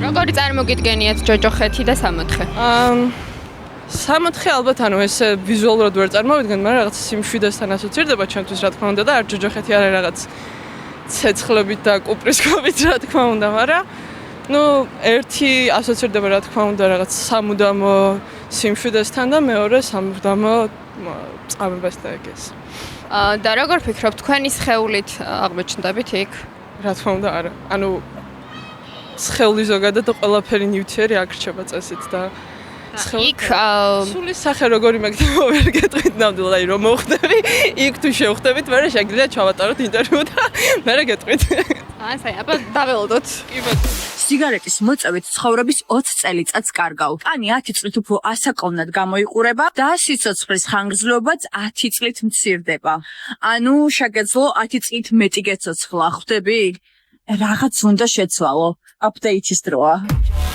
როგორი წარმოგიდგენიათ ჯოჯოხეთი და სამოთხე? 64 ალბათ ეს ვიზუალურად ვერ წარმოვიდგენ, მაგრამ რაღაც სიმშვიდესთან ასოცირდება ჩემთვის რა თქმა უნდა და არ ჯოჯოხეთი არის რაღაც ცეცხლებით და კუპრისკობით რა თქმა უნდა, მაგრამ ერთი ასოცირდება რა თქმა უნდა რაღაც სამუდამო სიმშვიდესთან და მეორე სამუდამო წამებასთან ეგეს. და როგორ ფიქრობთ, თქვენი სხეულით აღმოჩნდებით იქ? რა თქმა უნდა არა. სხეული ზოგადად ყველაფერი ნივთიერი აქ რჩება წესით და იქ სული სახე როგორი მეკითხება ვერ გეტყვით ნამდვილად, აი რომ მოხდები, იქ თუ შევხვდებით, მერე შეგიძლიათ ჩავატაროთ ინტერვიუ და მერე გეტყვით. საი, აბა დაველოდოთ. სიგარეტის მოწევით ცხოვრების 20 წელიწადს კარგავ. კანი 10 წლით უფრო ასაკოვნად გამოიყურება და სიცოცხლის ხანგრძლივობაც 10 წლით მცირდება. ანუ შეგეძლო 10 წლით მეტი გეცოცხლა, ხვდები? რაღაც უნდა შეცვალო. აპდეიტის დროა.